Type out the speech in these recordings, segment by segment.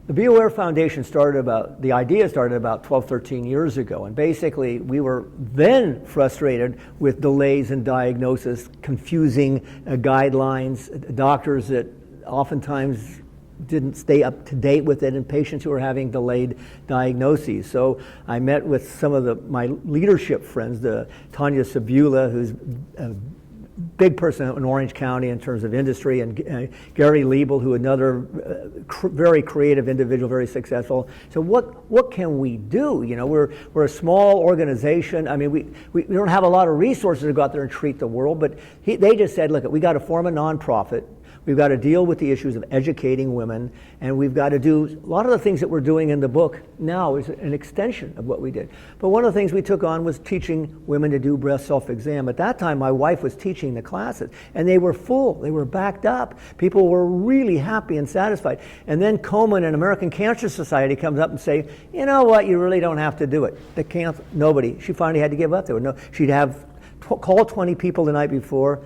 The Be Aware Foundation the idea started about 12, 13 years ago. And basically, we were then frustrated with delays in diagnosis, confusing guidelines, doctors that oftentimes didn't stay up to date with it, and patients who were having delayed diagnoses. So I met with some of my leadership friends, Tanya Sabula, who's a big person in Orange County in terms of industry, and Gary Liebel, who another very creative individual, very successful. So what can we do? You know, we're a small organization. I mean, we don't have a lot of resources to go out there and treat the world, but they just said, look, we got to form a nonprofit. We've got to deal with the issues of educating women, and we've got to do a lot of the things that we're doing in the book now is an extension of what we did. But one of the things we took on was teaching women to do breast self-exam. At that time, my wife was teaching the classes, and they were full. They were backed up. People were really happy and satisfied. And then Komen and American Cancer Society comes up and say, you know what, you really don't have to do it. Nobody. She finally had to give up. She'd have call 20 people the night before.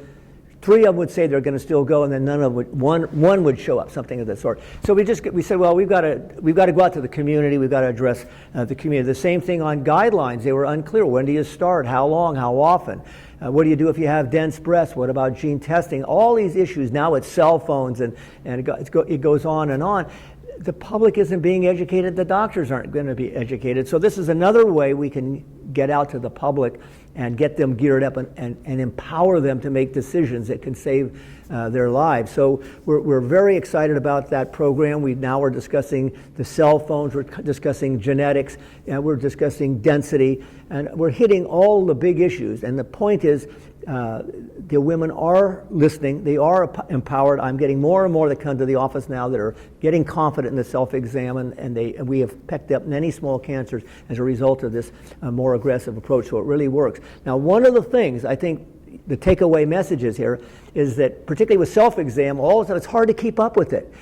3 of them would say they're going to still go, and then one would show up, something of that sort. So we said, well, we've got to go out to the community. We've got to address the community. The same thing on guidelines. They were unclear. When do you start? How long? How often? What do you do if you have dense breasts? What about gene testing? All these issues. Now it's cell phones, and it goes on and on. The public isn't being educated. The doctors aren't going to be educated. So this is another way we can get out to the public and get them geared up and empower them to make decisions that can save their lives. So we're very excited about that program. We now are discussing the cell phones, we're discussing genetics, and we're discussing density, and we're hitting all the big issues. And the point is, the women are listening, they are empowered. I'm getting more and more that come to the office now that are getting confident in the self-exam, and we have picked up many small cancers as a result of this more aggressive approach, so it really works. Now, one of the things I think the takeaway messages here is that, particularly with self-exam, all of a sudden it's hard to keep up with it.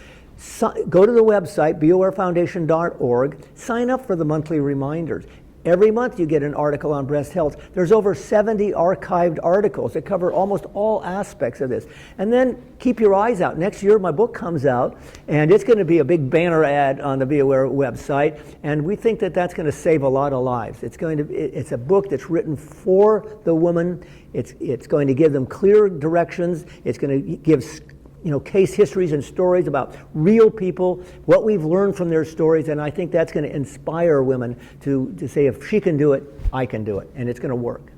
Go to the website, beawarefoundation.org, sign up for the monthly reminders. Every month you get an article on breast health. There's over 70 archived articles that cover almost all aspects of this. And then keep your eyes out. Next year my book comes out, and it's going to be a big banner ad on the Be Aware website, and we think that that's going to save a lot of lives. It's a book that's written for the woman. It's going to give them clear directions. It's going to give case histories and stories about real people, what we've learned from their stories, and I think that's going to inspire women to say, if she can do it, I can do it, and it's going to work.